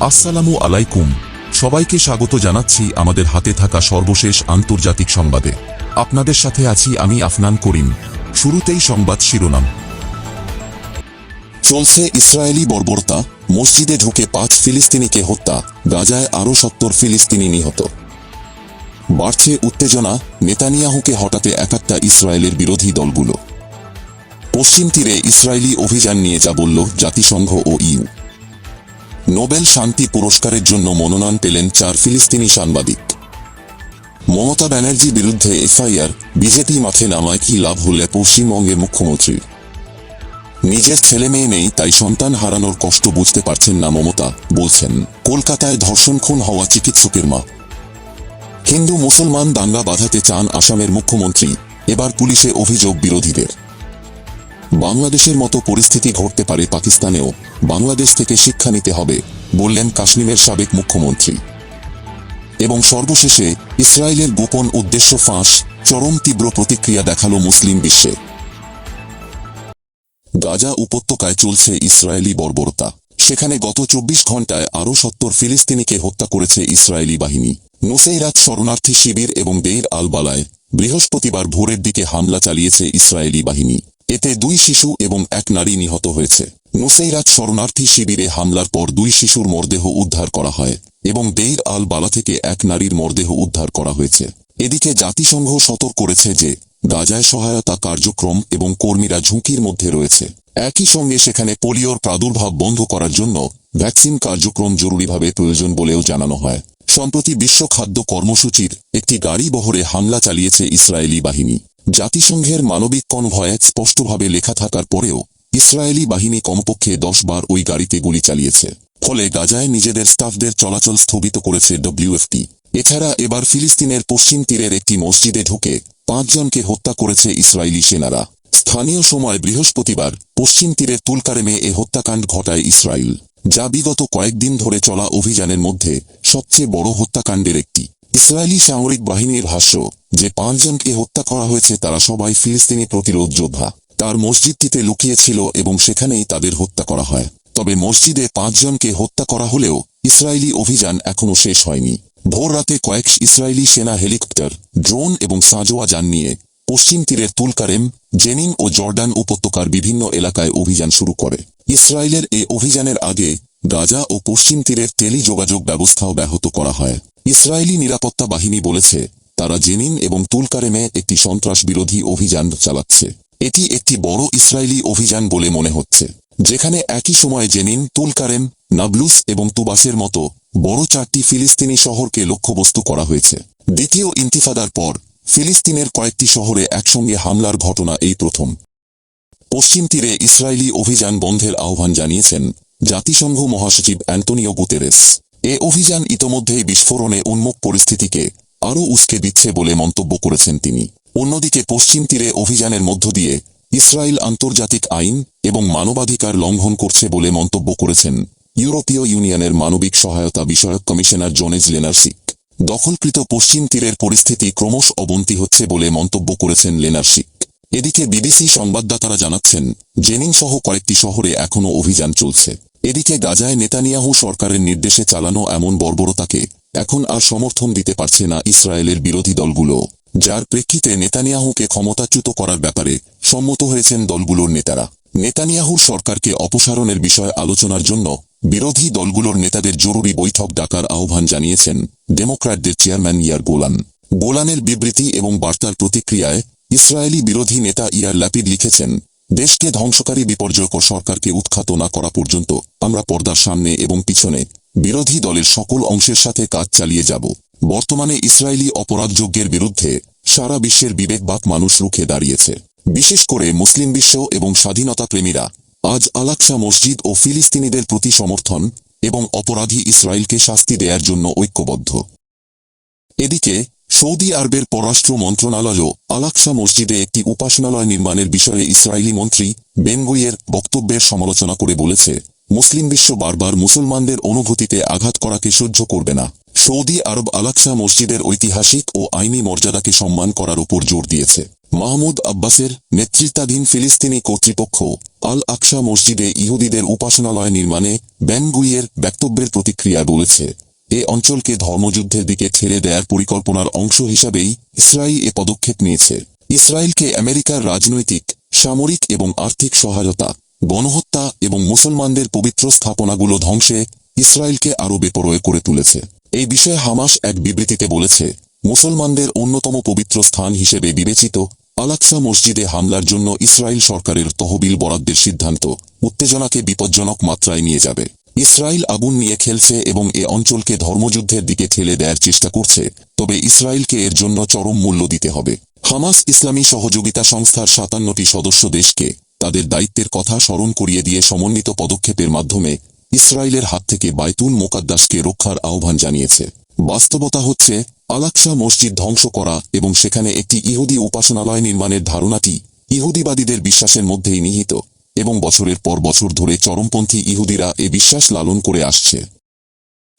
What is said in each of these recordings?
আসসালামু আলাইকুম। সবাইকে স্বাগত জানাচ্ছি আমাদের হাতে থাকা সর্বশেষ আন্তর্জাতিক সংবাদে। আপনাদের সাথে আছি আমি আফনান করিম। শুরুতেই সংবাদ শিরোনাম। চলছে ইসরায়েলি বর্বরতা, মসজিদে ঢুকে 5 ফিলিস্তিনিকে হত্যা, গাজায় আরও 70 ফিলিস্তিনি নিহত। বাড়ছে উত্তেজনা, নেতানিয়াহুকে হটাতে একাত্তা ইসরায়েলের বিরোধী দলগুলো। পশ্চিম তীরে ইসরায়েলি অভিযান নিয়ে যা বলল জাতিসংঘ ও ইউ। নোবেল শান্তি পুরস্কারের জন্য মনোনয়ন পেলেন 4 ফিলিস্তিনি সাংবাদিক। মমতা ব্যানার্জির বিরুদ্ধে এফআইআর, বিজেপি মাঠে নামায় কি লাভ হলে পশ্চিমবঙ্গের মুখ্যমন্ত্রীর? নিজের ছেলে মেয়ে নেই তাই সন্তান হারানোর কষ্ট বুঝতে পারছেন না মমতা, বলছেন কলকাতায় ধর্ষণ খুন হওয়া চিকিৎসকের মা। হিন্দু মুসলমান দাঙ্গা বাঁধাতে চান আসামের মুখ্যমন্ত্রী, এবার পুলিশে অভিযোগ বিরোধীদের। বাংলাদেশের মতো পরিস্থিতি ঘটতে পারে পাকিস্তানেও, বাংলাদেশ থেকে শিক্ষা নিতে হবে, বললেন কাশ্মীরের সাবেক মুখ্যমন্ত্রী। এবং সর্বশেষে ইসরায়েলের গোপন উদ্দেশ্য ফাঁস, চরম তীব্র প্রতিক্রিয়া দেখালো মুসলিম বিশ্বে। গাজা উপত্যকায় চলছে ইসরায়েলি বর্বরতা। সেখানে গত 24 ঘণ্টায় আরও 70 ফিলিস্তিনিকে হত্যা করেছে ইসরায়েলি বাহিনী। নুসেইরাত শরণার্থী শিবির এবং দেইর আল বালায় বৃহস্পতিবার ভোরের দিকে হামলা চালিয়েছে ইসরায়েলি বাহিনী। এতে 2 শিশু এবং 1 নারী নিহত হয়েছে। নুসেইরাত শরণার্থী শিবিরে হামলার পর 2 শিশুর মরদেহ উদ্ধার করা হয় এবং দেইর আল বালা থেকে 1 নারীর মরদেহ উদ্ধার করা হয়েছে। এদিকে জাতিসংঘ সতর্ক করেছে যে গাজায় সহায়তা কার্যক্রম এবং কর্মীরা ঝুঁকির মধ্যে রয়েছে। একই সঙ্গে সেখানে পোলিওর প্রাদুর্ভাব বন্ধ করার জন্য ভ্যাকসিন কার্যক্রম জরুরিভাবে প্রয়োজন বলেও জানানো হয়। সম্প্রতি বিশ্ব খাদ্য কর্মসূচির একটি গাড়ি বহরে হামলা চালিয়েছে ইসরায়েলি বাহিনী। জাতিসংঘের মানবিক কনভয়ে স্পষ্টভাবে লেখা থাকার পরেও ইসরায়েলি বাহিনী কমপক্ষে 10 বার ওই গাড়িতে গুলি চালিয়েছে। ফলে গাজায় নিজেদের স্টাফদের চলাচল স্থগিত করেছে ডব্লিউএফপি। এছাড়া এবার ফিলিস্তিনের পশ্চিম তীরের একটি মসজিদে ঢুকে 5 জনকে হত্যা করেছে ইসরায়েলি সেনারা। স্থানীয় সময় বৃহস্পতিবার পশ্চিম তীরের তুলকারেমে এ হত্যাকাণ্ড ঘটায় ইসরায়েল, যা বিগত কয়েকদিন ধরে চলা অভিযানের মধ্যে সবচেয়ে বড় হত্যাকাণ্ডের একটি। ইসরায়েলি সামরিক বাহিনীর ভাষ্য যে 5 জনকে হত্যা করা হয়েছে তারা সবাই ফিলিস্তিনি প্রতিরোধ যোদ্ধা। তার মসজিদটিতে লুকিয়েছিল এবং সেখানেই তাদের হত্যা করা হয়। তবে মসজিদে 5 জনকে হত্যা করা হলেও ইসরায়েলি অভিযান এখনও শেষ হয়নি। ভোর রাতে কয়েক ইসরায়েলি সেনা হেলিকপ্টার, ড্রোন এবং সাঁজোয়া যান নিয়ে পশ্চিম তীরের তুলকারেম, জেনিন ও জর্ডান উপত্যকার বিভিন্ন এলাকায় অভিযান শুরু করে। ইসরায়েলের এ অভিযানের আগে গাজা ও পশ্চিম তীরের টেলি যোগাযোগ ব্যবস্থাও ব্যাহত করা হয়। ইসরায়েলি নিরাপত্তা বাহিনী বলেছে তারা জেনিন এবং তুলকারেমে একটি সন্ত্রাস বিরোধী অভিযান চালাচ্ছে। এটি একটি বড় ইসরায়েলি অভিযান বলে মনে হচ্ছে, যেখানে একই সময়ে জেনিন, তুলকারেম, নাবলুস এবং তুবাসের মতো বড় 4টি ফিলিস্তিনি শহরকে লক্ষ্যবস্তু করা হয়েছে। দ্বিতীয় ইন্তিফাদার পর ফিলিস্তিনের কয়েকটি শহরে একসঙ্গে হামলার ঘটনা এই প্রথম। পশ্চিম তীরে ইসরায়েলি অভিযান বন্ধের আহ্বান জানিয়েছেন জাতিসংঘ মহাসচিব অ্যান্টোনিও গুতেরেস। এ অভিযান ইতোমধ্যেই বিস্ফোরণে উন্মুখ পরিস্থিতিকে আরও উস্কে দিচ্ছে বলে মন্তব্য করেছেন তিনি। অন্যদিকে পশ্চিম তীরে অভিযানের মধ্য দিয়ে ইসরায়েল আন্তর্জাতিক আইন এবং মানবাধিকার লঙ্ঘন করছে বলে মন্তব্য করেছেন ইউরোপীয় ইউনিয়নের মানবিক সহায়তা বিষয়ক কমিশনার জোনেজ লেনার্সিক। দখলকৃত পশ্চিম তীরের পরিস্থিতি ক্রমশ অবনতি হচ্ছে বলে মন্তব্য করেছেন লেনার্সিক। এদিকে বিবিসি সংবাদদাতারা জানাচ্ছেন জেনিন সহ কয়েকটি শহরে এখনও অভিযান চলছে। এদিকে গাজায় নেতানিয়াহু সরকারের নির্দেশে চালানো এমন বর্বরতাকে এখন আর সমর্থন দিতে পারছে না ইসরায়েলের বিরোধী দলগুলো, যার প্রেক্ষিতে নেতানিয়াহুকে ক্ষমতাচ্যুত করার ব্যাপারে সম্মত হয়েছেন দলগুলোর নেতারা। নেতানিয়াহুর সরকারকে অপসারণের বিষয়ে আলোচনার জন্য বিরোধী দলগুলোর নেতাদের জরুরি বৈঠক ডাকার আহ্বান জানিয়েছেন ডেমোক্র্যাটদের চেয়ারম্যান ইয়ার গোলান। গোলানের বিবৃতি এবং বার্তার প্রতিক্রিয়ায় ইসরায়েলি বিরোধী নেতা ইয়ার ল্যাপিড লিখেছেন, দেশকে ধ্বংসকারী বিপর্যয়কর সরকারকে উৎখাত না করা পর্যন্ত আমরা পর্দার সামনে এবং পিছনে বিরোধী দলের সকল অংশের সাথে কাজ চালিয়ে যাব। বর্তমানে ইসরায়েলি অপরাধযজ্ঞের বিরুদ্ধে সারা বিশ্বের বিবেকবান মানুষ রুখে দাঁড়িয়েছে। বিশেষ করে মুসলিম বিশ্ব এবং স্বাধীনতা প্রেমীরা আজ আল-আকসা মসজিদ ও ফিলিস্তিনিদের প্রতি সমর্থন এবং অপরাধী ইসরায়েলকে শাস্তি দেওয়ার জন্য ঐক্যবদ্ধ। এদিকে সৌদি আরবের পররাষ্ট্র মন্ত্রণালয়ও আল-আকসা মসজিদে একটি উপাসনালয় নির্মাণের বিষয়ে ইসরায়েলি মন্ত্রী বেন গুইয়ের বক্তব্যের সমালোচনা করে বলেছে, মুসলিম বিশ্ব বারবার মুসলমানদের অনুভূতিতে আঘাত করাকে সহ্য করবে না। সৌদি আরব আল-আকসা মসজিদের ঐতিহাসিক ও আইনি মর্যাদাকে সম্মান করার উপর জোর দিয়েছে। মাহমুদ আব্বাসের নেতৃত্বাধীন ফিলিস্তিনি কর্তৃপক্ষ আল-আকসা মসজিদে ইহুদিদের উপাসনালয় নির্মাণে বেন গুইয়ের বক্তব্যের প্রতিক্রিয়ায় বলেছে, এ অঞ্চলকে ধর্মযুদ্ধের দিকে ঠেলে দেওয়ার পরিকল্পনার অংশ হিসাবেই ইসরায়েল এ পদক্ষেপ নিয়েছে। ইসরায়েলকে আমেরিকার রাজনৈতিক, সামরিক এবং আর্থিক সহায়তা, গণহত্যা এবং মুসলমানদের পবিত্র স্থাপনাগুলো ধ্বংসে ইসরায়েলকে আরও বেপরোয়া করে তুলেছে। এই বিষয়ে হামাস এক বিবৃতিতে বলেছে, মুসলমানদের অন্যতম পবিত্র স্থান হিসেবে বিবেচিত আল-আকসা মসজিদে হামলার জন্য ইসরায়েল সরকারের তহবিল বরাদ্দের সিদ্ধান্ত উত্তেজনাকে বিপজ্জনক মাত্রায় নিয়ে যাবে। ইসরায়েল আগুন নিয়ে খেলছে এবং এ অঞ্চলকে ধর্মযুদ্ধের দিকে ঠেলে দেওয়ার চেষ্টা করছে, তবে ইসরায়েলকে এর জন্য চরম মূল্য দিতে হবে। হামাস ইসলামী সহযোগিতা সংস্থার 57টি সদস্য দেশকে তাদের দায়িত্বের কথা স্মরণ করিয়ে দিয়ে সমন্বিত পদক্ষেপের মাধ্যমে ইসরায়েলের হাত থেকে বাইতুল মোকাদ্দাসকে রক্ষার আহ্বান জানিয়েছে। বাস্তবতা হচ্ছে, আল-আকসা মসজিদ ধ্বংস করা এবং সেখানে একটি ইহুদি উপাসনালয় নির্মাণের ধারণাটি ইহুদিবাদীদের বিশ্বাসের মধ্যেই নিহিত এবং বছরের পর বছর ধরে চরমপন্থী ইহুদিরা এ বিশ্বাস লালন করে আসছে।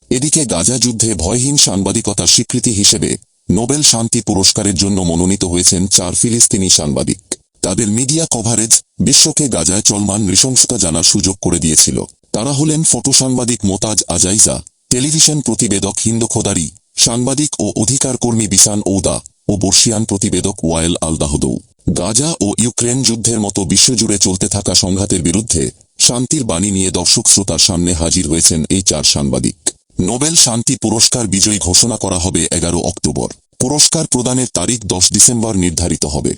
এদিকে গাজা যুদ্ধে ভয়হীন সাংবাদিকতার স্বীকৃতি হিসেবে নোবেল শান্তি পুরস্কারের জন্য মনোনীত হয়েছেন 4 ফিলিস্তিনি সাংবাদিক। তাদের মিডিয়া কভারেজ বিশ্বকে গাজায় চলমান নৃশংসতা জানার সুযোগ করে দিয়েছিল। তারা হলেন ফটো সাংবাদিক মোতাজ আজাইজা, টেলিভিশন প্রতিবেদক হিন্দ খোদারি, সাংবাদিক ও অধিকার কর্মী বিসান ওদা ও বর্ষিয়ান প্রতিবেদক ওয়াইল আল-দাহদৌ। গাজা ও ইউক্রেন যুদ্ধের মতো বিশ্বজুড়ে চলতে থাকা সংঘাতের বিরুদ্ধে শান্তির বাণী নিয়ে দর্শক শ্রোতার সামনে হাজির হয়েছেন এই 4 সাংবাদিক। নোবেল শান্তি পুরস্কার বিজয়ী ঘোষণা করা হবে 11 অক্টোবর। পুরস্কার প্রদানের তারিখ 10 ডিসেম্বর নির্ধারিত হবে।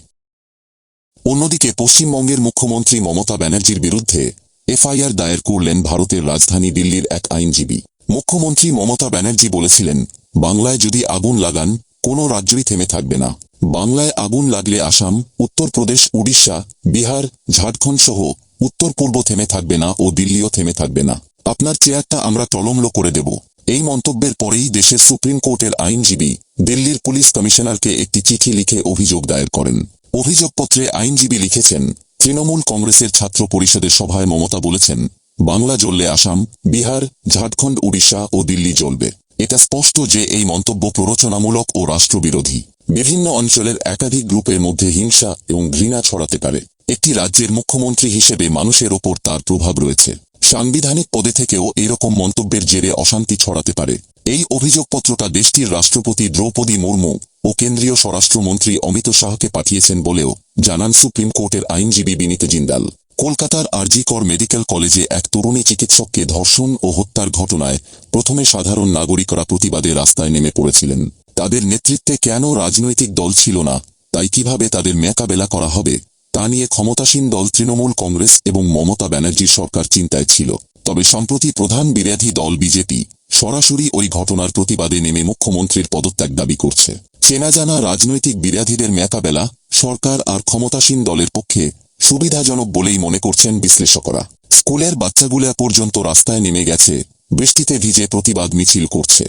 অন্যদিকে পশ্চিমবঙ্গের মুখ্যমন্ত্রী মমতা ব্যানার্জির বিরুদ্ধে এফআইআর দায়ের করলেন ভারতের রাজধানী দিল্লির এক আইনজীবী। মুখ্যমন্ত্রী মমতা ব্যানার্জি বলেছিলেন, বাংলায় যদি আগুন লাগান, কোনো রাজ্যই থেমে থাকবে না। বাংলায় আগুন লাগলে আসাম, উত্তরপ্রদেশ, উড়িষ্যা, বিহার, ঝাড়খণ্ড সহ উত্তর পূর্ব থেমে থাকবে না ও দিল্লিও থেমে থাকবে না। আপনার চেয়ারটা আমরা টলমলো করে দেব। এই মন্তব্যের পরেই দেশের সুপ্রিম কোর্টের আইনজীবী দিল্লির পুলিশ কমিশনারকে একটি চিঠি লিখে অভিযোগ দায়ের করেন। অভিযোগপত্রে আইনজীবী লিখেছেন, তৃণমূল কংগ্রেসের ছাত্র পরিষদের সভায় মমতা বলেছেন, বাংলা জ্বললে আসাম, বিহার, ঝাড়খণ্ড, উড়িষ্যা ও দিল্লি জ্বলবে। এটা স্পষ্ট যে এই মন্তব্য প্ররোচনামূলক ও রাষ্ট্রবিরোধী। বিভিন্ন অঞ্চলের একাধিক গ্রুপের মধ্যে হিংসা এবং ঘৃণা ছড়াতে পারে। একটি রাজ্যের মুখ্যমন্ত্রী হিসেবে মানুষের ওপর তার প্রভাব রয়েছে। সাংবিধানিক পদে থেকেও এরকম মন্তব্যের জেরে অশান্তি ছড়াতে পারে। এই অভিযোগপত্রটা দেশটির রাষ্ট্রপতি দ্রৌপদী মুর্মু ও কেন্দ্রীয় স্বরাষ্ট্রমন্ত্রী অমিত শাহকে পাঠিয়েছেন বলেও জানান সুপ্রিম কোর্টের আইনজীবী বিনীত জিন্দাল। কলকাতার আরজি কর মেডিকেল কলেজে এক তরুণী চিকিৎসককে ধর্ষণ ও হত্যার ঘটনায় প্রথমে সাধারণ নাগরিকরা প্রতিবাদে রাস্তায় নেমে পড়েছিলেন। তাদের নেতৃত্বে কেন রাজনৈতিক দল ছিল না, তাই কিভাবে তাদের মোকাবেলা করা হবে তা নিয়ে ক্ষমতাসীন দল তৃণমূল কংগ্রেস এবং মমতা ব্যানার্জির সরকার চিন্তায় ছিল। তবে সম্প্রতি প্রধান বিরোধী দল বিজেপি সরাসরি ওই ঘটনার প্রতিবাদে নেমে মুখ্যমন্ত্রীর পদত্যাগ দাবি করছে। চেনা জানা রাজনৈতিক বিরোধীদের মোকাবেলা সরকার আর ক্ষমতাসীন দলের পক্ষে সুবিধাজনক বলেই মনে করছেন বিশ্লেষকরা। স্কুলের বাচ্চাগুলা পর্যন্ত রাস্তায় নেমে গেছে, বৃষ্টিতে ভিজে প্রতিবাদ মিছিল করছে।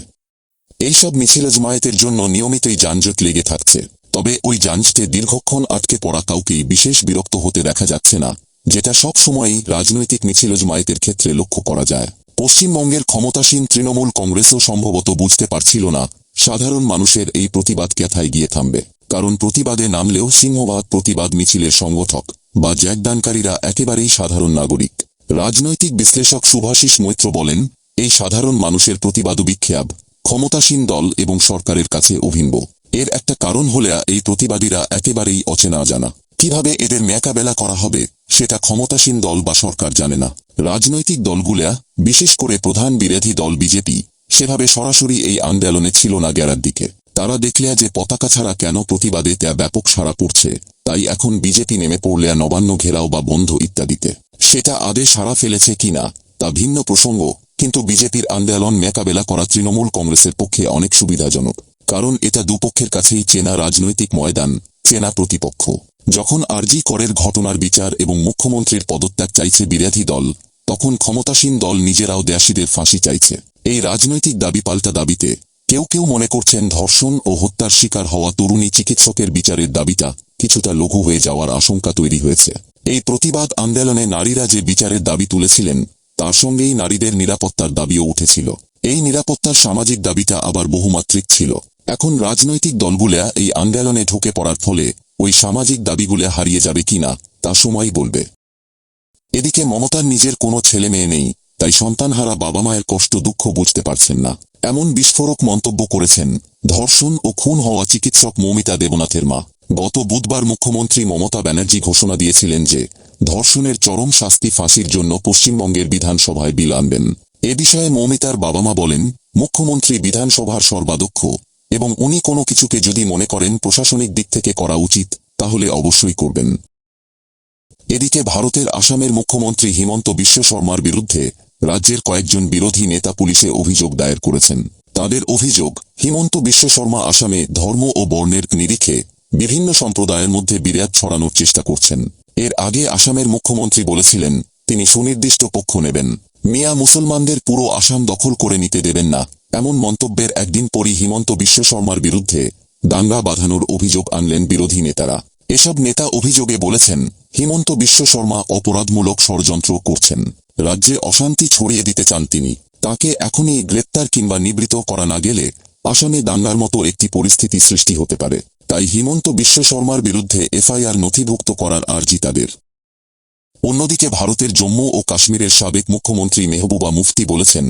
এইসব মিছিল জমায়েতের জন্য নিয়মিতই যানজট লেগে থাকছে। তবে ওই যানজটে দীর্ঘক্ষণ আটকে পড়া কাউকেই বিশেষ বিরক্ত হতে দেখা যাচ্ছে না, যেটা সব সময়ই রাজনৈতিক মিছিল জমায়েতের ক্ষেত্রে লক্ষ্য করা যায়। পশ্চিমবঙ্গের ক্ষমতাসীন তৃণমূল কংগ্রেসও সম্ভবত বুঝতে পারছিল না সাধারণ মানুষের এই প্রতিবাদ কোথায় গিয়ে থামবে। কারণ প্রতিবাদে নামলেও সিংহবাদ প্রতিবাদ মিছিলের সংগঠক বা জ্যাকদানকারীরা একেবারেই সাধারণ নাগরিক। রাজনৈতিক বিশ্লেষক শুভাশিস মৈত্র বলেন, এই সাধারণ মানুষের প্রতিবাদ বিক্ষোভ ক্ষমতাসীন দল এবং সরকারের কাছে অভিনব। এর একটা কারণ হলে এই প্রতিবাদীরা একেবারেই অচেনা জানা। কিভাবে এদের মোকাবেলা করা হবে সেটা ক্ষমতাসীন দল বা সরকার জানে না। রাজনৈতিক দলগুলা, বিশেষ করে প্রধান বিরোধী দল বিজেপি, সেভাবে সরাসরি এই আন্দোলনে ছিল না গেরার দিকে। তারা দেখলে যে পতাকা ছাড়া কেন প্রতিবাদে তা ব্যাপক সাড়া পড়ছে, তাই এখন বিজেপি নেমে পড়লে নবান্ন ঘেরাও বা বন্ধ ইত্যাদিতে। সেটা আদে সাড়া ফেলেছে কিনা তা ভিন্ন প্রসঙ্গ, কিন্তু বিজেপির আন্দোলন মোকাবেলা করা তৃণমূল কংগ্রেসের পক্ষে অনেক সুবিধাজনক। কারণ এটা দুপক্ষের কাছেই চেনা রাজনৈতিক ময়দান, চেনা প্রতিপক্ষ। যখন আরজি করের ঘটনার বিচার এবং মুখ্যমন্ত্রীর পদত্যাগ চাইছে বিরোধী দল, তখন ক্ষমতাসীন দল নিজেরাও দেশীদের ফাঁসি চাইছে। এই রাজনৈতিক দাবি পাল্টা দাবিতে কেউ কেউ মনে করছেন ধর্ষণ ও হত্যার শিকার হওয়া তরুণী চিকিৎসকের বিচারের দাবিটা কিছুটা লঘু হয়ে যাওয়ার আশঙ্কা তৈরি হয়েছে। এই প্রতিবাদ আন্দোলনে নারীরা যে বিচারের দাবি তুলেছিলেন তার সঙ্গেই নারীদের নিরাপত্তার দাবিও উঠেছিল। এই নিরাপত্তার সামাজিক দাবিটা আবার বহুমাত্রিক ছিল। এখন রাজনৈতিক দলগুলা এই আন্দোলনে ঢুকে পড়ার ফলে ওই সামাজিক দাবিগুলা হারিয়ে যাবে কিনা তা সময়ই বলবে। এদিকে মমতার নিজের কোনো ছেলে মেয়ে নেই, তাই সন্তানহারা বাবা মায়ের কষ্ট দুঃখ বুঝতে পারছেন না, এমন বিস্ফোরক মন্তব্য করেছেন ধর্ষণ ও খুন হওয়া চিকিৎসক মৌমিতা দেবনাথের মা। গত বুধবার মুখ্যমন্ত্রী মমতা ব্যানার্জি ঘোষণা দিয়েছিলেন যে ধর্ষণের চরম শাস্তি ফাঁসির জন্য পশ্চিমবঙ্গের বিধানসভায় বিল আনবেন। এ বিষয়ে মৌমিতার বাবা মা বলেন, মুখ্যমন্ত্রী বিধানসভার সর্বাধ্যক্ষ এবং উনি কোনো কিছুকে যদি মনে করেন প্রশাসনিক দিক থেকে করা উচিত তাহলে অবশ্যই করবেন। এদিকে ভারতের আসামের মুখ্যমন্ত্রী হিমন্ত বিশ্ব শর্মার বিরুদ্ধে রাজ্যের কয়েকজন বিরোধী নেতা পুলিশে অভিযোগ দায়ের করেছেন। তাদের অভিযোগ, হিমন্ত বিশ্ব শর্মা আসামে ধর্ম ও বর্ণের নিরিখে বিভিন্ন সম্প্রদায়ের মধ্যে বিরোধ ছড়ানোর চেষ্টা করছেন। এর আগে আসামের মুখ্যমন্ত্রী বলেছিলেন তিনি সুনির্দিষ্ট পক্ষ নেবেন, মিয়া মুসলমানদের পুরো আসাম দখল করে নিতে দেবেন না। এমন মন্তব্যের একদিন পরই হিমন্ত বিশ্ব শর্মার বিরুদ্ধে দাঙ্গা বাঁধানোর অভিযোগ আনলেন বিরোধী নেতারা। এসব নেতা অভিযোগে বলেছেন হিমন্ত বিশ্ব শর্মা অপরাধমূলক ষড়যন্ত্র করছেন, রাজ্যে অশান্তি ছড়িয়ে দিতে চান তিনি। তাকে এখনই গ্রেপ্তার কিংবা নিবৃত্ত করা না গেলে আসামে দাঙ্গার মতো একটি পরিস্থিতি সৃষ্টি হতে পারে। তাই হিমন্ত বিশ্ব শর্মার বিরুদ্ধে এফআইআর নথিভুক্ত করার আর্জি তাদের। অন্যদিকে ভারতের জম্মু ও কাশ্মীরের সাবেক মুখ্যমন্ত্রী মেহবুবা মুফতি বলেছেন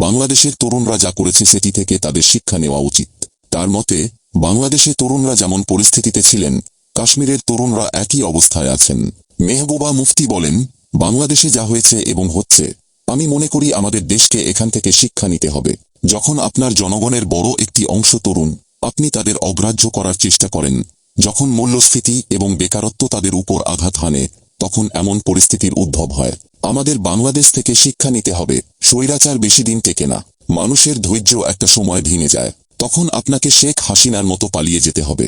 বাংলাদেশের তরুণরা যা করেছে সেটি থেকে তাদের শিক্ষা নেওয়া উচিত। তার মতে বাংলাদেশে তরুণরা যেমন পরিস্থিতিতে ছিলেন কাশ্মীরের তরুণরা একই অবস্থায় আছেন। মেহবুবা মুফতি বলেন, বাংলাদেশে যা হয়েছে এবং হচ্ছে, আমি মনে করি আমাদের দেশকে এখান থেকে শিক্ষা নিতে হবে। যখন আপনার জনগণের বড় একটি অংশ তরুণ, আপনি তাদের অগ্রাহ্য করার চেষ্টা করেন, যখন মূল্যস্ফীতি এবং বেকারত্ব তাদের উপর আঘাত হানে, তখন এমন পরিস্থিতির উদ্ভব হয়। আমাদের বাংলাদেশ থেকে শিক্ষা নিতে হবে, স্বৈরাচার বেশি দিন টেকে না, মানুষের ধৈর্য একটা সময় ভেঙে যায়, তখন আপনাকে শেখ হাসিনার মতো পালিয়ে যেতে হবে।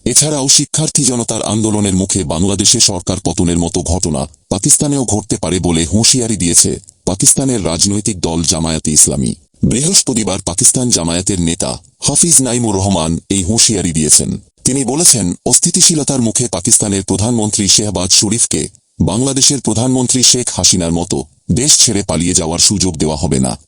এছাড়াও শিক্ষার্থী জনতার আন্দোলনের মুখে বাংলাদেশে সরকার পতনের মতো ঘটনা পাকিস্তানেও ঘটতে পারে বলে হুঁশিয়ারি দিয়েছে পাকিস্তানের রাজনৈতিক দল জামায়াতে ইসলামী। বৃহস্পতিবার পাকিস্তান জামায়াতের নেতা হাফিজ নাইমুর রহমান এই হুঁশিয়ারি দিয়েছেন। তিনি বলেছেন, অস্থিতিশীলতার মুখে পাকিস্তানের প্রধানমন্ত্রী শেহবাজ শরীফকে বাংলাদেশের প্রধানমন্ত্রী শেখ হাসিনার মতো দেশ ছেড়ে পালিয়ে যাওয়ার সুযোগ দেওয়া হবে না।